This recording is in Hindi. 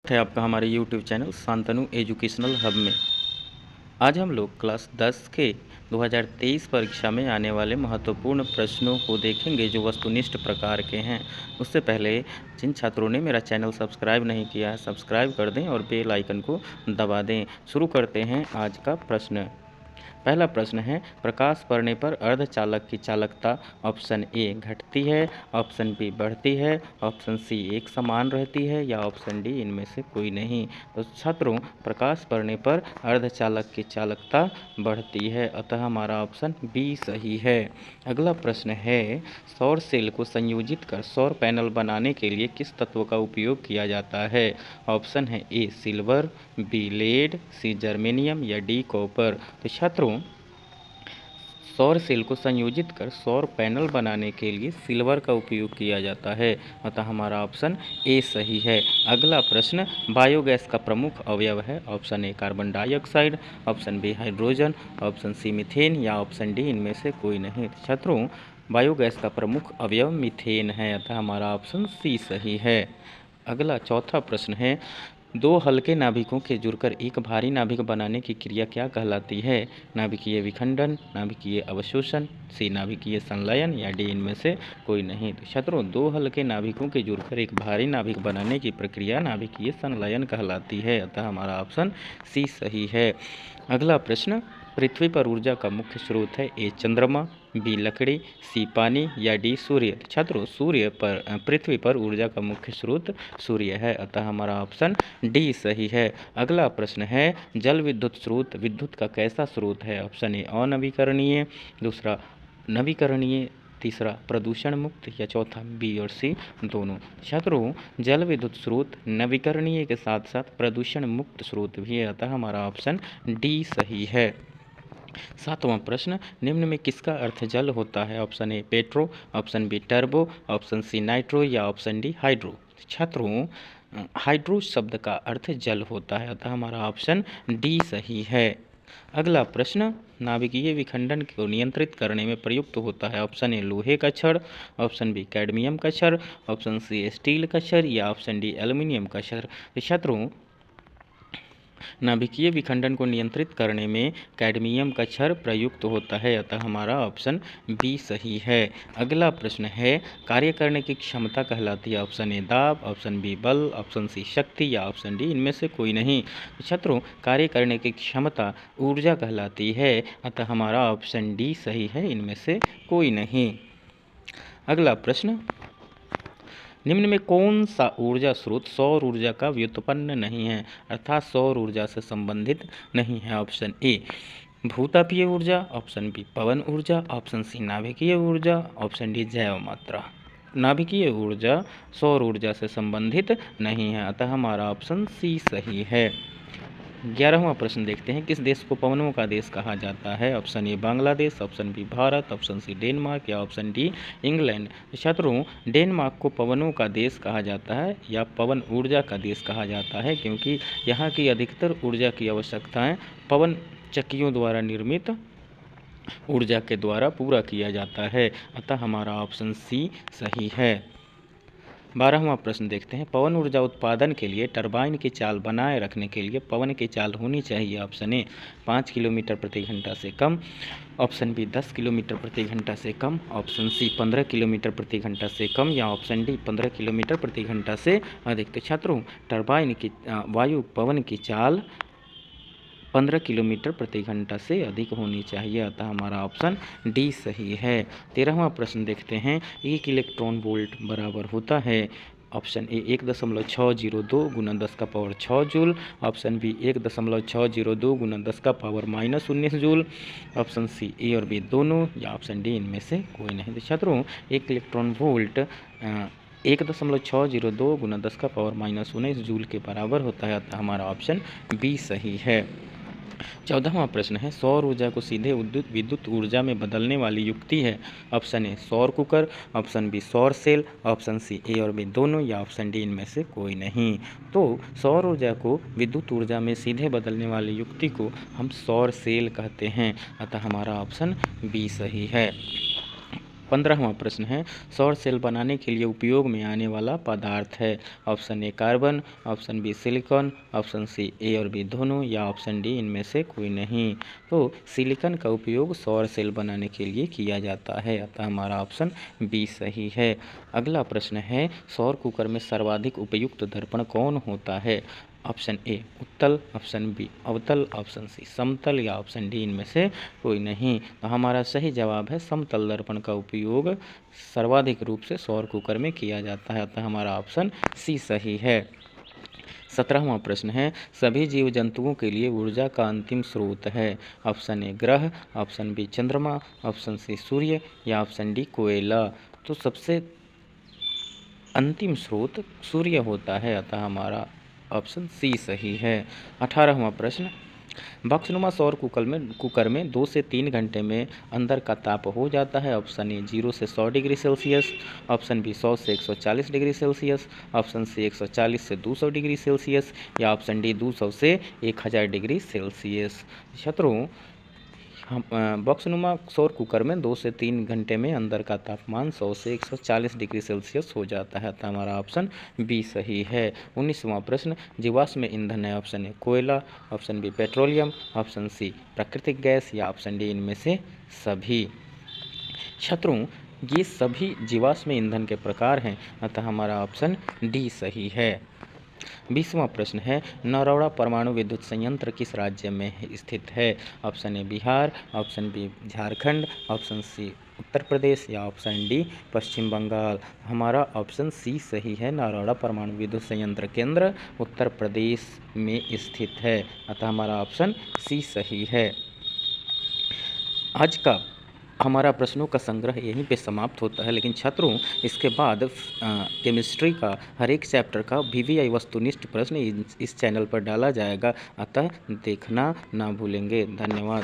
है आपका हमारे YouTube channel Shantanu educational hub में। आज हम लोग क्लास 10 के 2023 परीक्षा में आने वाले महत्वपूर्ण प्रश्नों को देखेंगे जो वस्तुनिष्ठ प्रकार के हैं। उससे पहले जिन छात्रों ने मेरा चैनल सब्सक्राइब नहीं किया है सब्सक्राइब कर दें और बेल आइकन को दबा दें। शुरू करते हैं आज का प्रश्न। पहला प्रश्न है, प्रकाश पड़ने पर अर्धचालक की चालकता ऑप्शन ए घटती है, ऑप्शन बी बढ़ती है, ऑप्शन सी एक समान रहती है या ऑप्शन डी इनमें से कोई नहीं। तो छात्रों, प्रकाश पड़ने पर अर्धचालक की चालकता बढ़ती है, अतः हमारा ऑप्शन बी सही है। अगला प्रश्न है, सौर सेल को संयोजित कर सौर पैनल बनाने के लिए किस तत्व का उपयोग किया जाता है? ऑप्शन है ए सिल्वर, बी लेड, सी जर्मेनियम या डी कॉपर। तो छात्रों, सौर सेल को संयोजित कर सौर पैनल बनाने के लिए सिल्वर का उपयोग किया जाता है, अतः हमारा ऑप्शन ए सही है। अगला प्रश्न, बायोगैस का प्रमुख अवयव है? Option A carbon dioxide, option B hydrogen, option C methane या ऑप्शन डी इनमें से कोई नहीं। छात्रों, बायोगैस का प्रमुख अवयव मीथेन है, अतः हमारा ऑप्शन सी सही है। अगला चौथा प्रश्न है, दो हल्के नाभिकों के जुड़कर एक भारी नाभिक बनाने की क्रिया क्या कहलाती है? नाभिकीय विखंडन, नाभिकीय अवशोषण, सी नाभिकीय संलयन या डी इनमें से कोई नहीं। तो छात्रों, दो हल्के नाभिकों के जुड़कर एक भारी नाभिक बनाने की प्रक्रिया नाभिकीय संलयन कहलाती है, अतः हमारा ऑप्शन सी सही है। अगला प्रश्न, पृथ्वी पर ऊर्जा का मुख्य स्रोत है? ए चंद्रमा, बी लकड़ी, सी पानी या डी सूर्य। छात्रों, पृथ्वी पर ऊर्जा का मुख्य स्रोत सूर्य है, अतः हमारा ऑप्शन डी सही है। अगला प्रश्न है, जल विद्युत स्रोत विद्युत का कैसा स्रोत है? ऑप्शन ए अनवीकरणीय, दूसरा नवीकरणीय, तीसरा प्रदूषण मुक्त या चौथा बी और सी दोनों। छात्रों, जल विद्युत स्रोत नवीकरणीय के साथ साथ प्रदूषण मुक्त स्रोत भी है, अतः हमारा ऑप्शन डी सही है। सातवां प्रश्न, निम्न में किसका अर्थ जल होता है? Option A petro, option B turbo, option C nitro या ऑप्शन डी हाइड्रो। छात्रों, हाइड्रो शब्द का अर्थ जल होता है, अतः हमारा ऑप्शन डी सही है। अगला प्रश्न, नाभिकीय विखंडन को नियंत्रित करने में प्रयुक्त होता है? ऑप्शन ए लोहे का छड़, ऑप्शन बी कैडमियम का छड़, ऑप्शन सी स्टील का छड़ या ऑप्शन डी एल्युमिनियम का छड़। छात्रों, नाभिकीय विखंडन को नियंत्रित करने में कैडमियम का छड़ प्रयुक्त होता है, अतः हमारा ऑप्शन बी सही है। अगला प्रश्न है, कार्य करने की क्षमता कहलाती है? ऑप्शन ए दाब, ऑप्शन बी बल, ऑप्शन सी शक्ति या ऑप्शन डी इनमें से कोई नहीं। छात्रों, कार्य करने की क्षमता ऊर्जा कहलाती है, अतः हमारा ऑप्शन डी सही है, इनमें से कोई नहीं। अगला प्रश्न, निम्न में कौन सा ऊर्जा स्रोत सौर ऊर्जा का व्युत्पन्न नहीं है, अर्थात सौर ऊर्जा से संबंधित नहीं है? ऑप्शन ए भूतापीय ऊर्जा, ऑप्शन बी पवन ऊर्जा, ऑप्शन सी नाभिकीय ऊर्जा, ऑप्शन डी जैव मात्रा। नाभिकीय ऊर्जा सौर ऊर्जा से संबंधित नहीं है, अतः हमारा ऑप्शन सी सही है। 11वां प्रश्न देखते हैं, किस देश को पवनों का देश कहा जाता है? Option A Bangladesh, option B Bharat, option C Denmark या ऑप्शन डी इंग्लैंड। छात्रों, डेनमार्क को पवनों का देश कहा जाता है या पवन ऊर्जा का देश कहा जाता है, क्योंकि यहाँ की अधिकतर ऊर्जा की आवश्यकताएं पवन चक्कियों द्वारा निर्मित ऊर्जा के द्वारा पूरा किया जाता है, अतः हमारा ऑप्शन सी सही है। 12वां प्रश्न देखते हैं, पवन ऊर्जा उत्पादन के लिए टरबाइन की चाल बनाए रखने के लिए पवन की चाल होनी चाहिए? ऑप्शन ए 5 किलोमीटर प्रति घंटा से कम, ऑप्शन बी 10 किलोमीटर प्रति घंटा से कम, ऑप्शन सी 15 किलोमीटर प्रति घंटा से कम या ऑप्शन डी 15 किलोमीटर प्रति घंटा से अधिक। तो छात्रों, टरबाइन की वायु पवन की चाल 15 किलोमीटर प्रति घंटा से अधिक होनी चाहिए, अतः हमारा ऑप्शन डी सही है। 13वां प्रश्न देखते हैं, 1 इलेक्ट्रॉन वोल्ट बराबर होता है? ऑप्शन ए 1.602 गुना 10 का पावर 6 जूल, ऑप्शन बी 1.602 गुना 10 का power -19 joule, option C A और बी दोनों या ऑप्शन डी इनमें से कोई नहीं। तो छात्रों, 1 इलेक्ट्रॉन वोल्ट 1.602 गुना 10 का पावर -19 जूल के बराबर होता है, अतः हमारा ऑप्शन बी सही है। 14वां प्रश्न है, सौर ऊर्जा को सीधे विद्युत ऊर्जा में बदलने वाली युक्ति है? ऑप्शन ए सौर कुकर, ऑप्शन बी सौर सेल, ऑप्शन सी ए और बी दोनों या ऑप्शन डी इनमें से कोई नहीं। तो सौर ऊर्जा को विद्युत ऊर्जा में सीधे बदलने वाली युक्ति को हम सौर सेल कहते हैं, अतः हमारा ऑप्शन बी सही है। 15वां प्रश्न है, सौर सेल बनाने के लिए उपयोग में आने वाला पदार्थ है। Option A carbon, option B silicon, option C A और बी दोनों, या ऑप्शन डी इनमें से कोई नहीं। तो सिलिकॉन का उपयोग सौर सेल बनाने के लिए किया जाता है, अतः हमारा ऑप्शन बी सही है। अगला प्रश्न है, सौर कुकर में सर्वाधिक उपयुक्त दर्पण कौन होता है। ऑप्शन ए उत्तल, ऑप्शन बी अवतल, ऑप्शन सी समतल, या ऑप्शन डी इनमें से कोई नहीं। तो हमारा सही जवाब है समतल दर्पण का उपयोग सर्वाधिक रूप से सौर कुकर में किया जाता है, अतः हमारा ऑप्शन सी सही है। 17वां प्रश्न है, सभी जीव जंतुओं के लिए ऊर्जा का अंतिम स्रोत है। ऑप्शन ए ग्रह, ऑप्शन बी चंद्रमा, ऑप्शन सी सूर्य, या ऑप्शन डी कोयला। तो सबसे अंतिम स्रोत सूर्य होता है, अतः हमारा ऑप्शन सी सही है। 18वां प्रश्न, बक्सनुमा सौर कुकर में 2 से 3 घंटे में अंदर का ताप हो जाता है। ऑप्शन ए 0 से 100 डिग्री सेल्सियस, ऑप्शन बी 100 से 140 डिग्री सेल्सियस, ऑप्शन सी 140 से 200 डिग्री सेल्सियस, या ऑप्शन डी 200 से 1000 डिग्री सेल्सियस। छात्रों, हम बक्सनुमा सौर कुकर में 2 से 3 घंटे में अंदर का तापमान 100 से 140 डिग्री सेल्सियस हो जाता है, तो हमारा ऑप्शन बी सही है। 19वां प्रश्न, जीवाश्म ईंधन है। ऑप्शन ए कोयला, option B petroleum, option C प्राकृतिक गैस, या ऑप्शन डी इनमें से सभी। छात्रों, ये सभी जीवाश्म ईंधन के प्रकार हैं, अतः हमारा ऑप्शन डी सही है। 20वां प्रश्न है, नरौड़ा परमाणु विद्युत संयंत्र किस राज्य में स्थित है। Option A Bihar, option B Jharkhand, option C Uttar Pradesh, या ऑप्शन डी पश्चिम बंगाल। हमारा ऑप्शन सी सही है, नरौड़ा परमाणु विद्युत संयंत्र केंद्र उत्तर प्रदेश में स्थित है, अतः हमारा ऑप्शन सी सही है। आज का हमारा प्रश्नों का संग्रह यहीं पे समाप्त होता है, लेकिन छात्रों इसके बाद केमिस्ट्री का हर एक चैप्टर का VVI वस्तुनिष्ठ प्रश्न इस चैनल पर डाला जाएगा, अतः देखना ना भूलेंगे। धन्यवाद।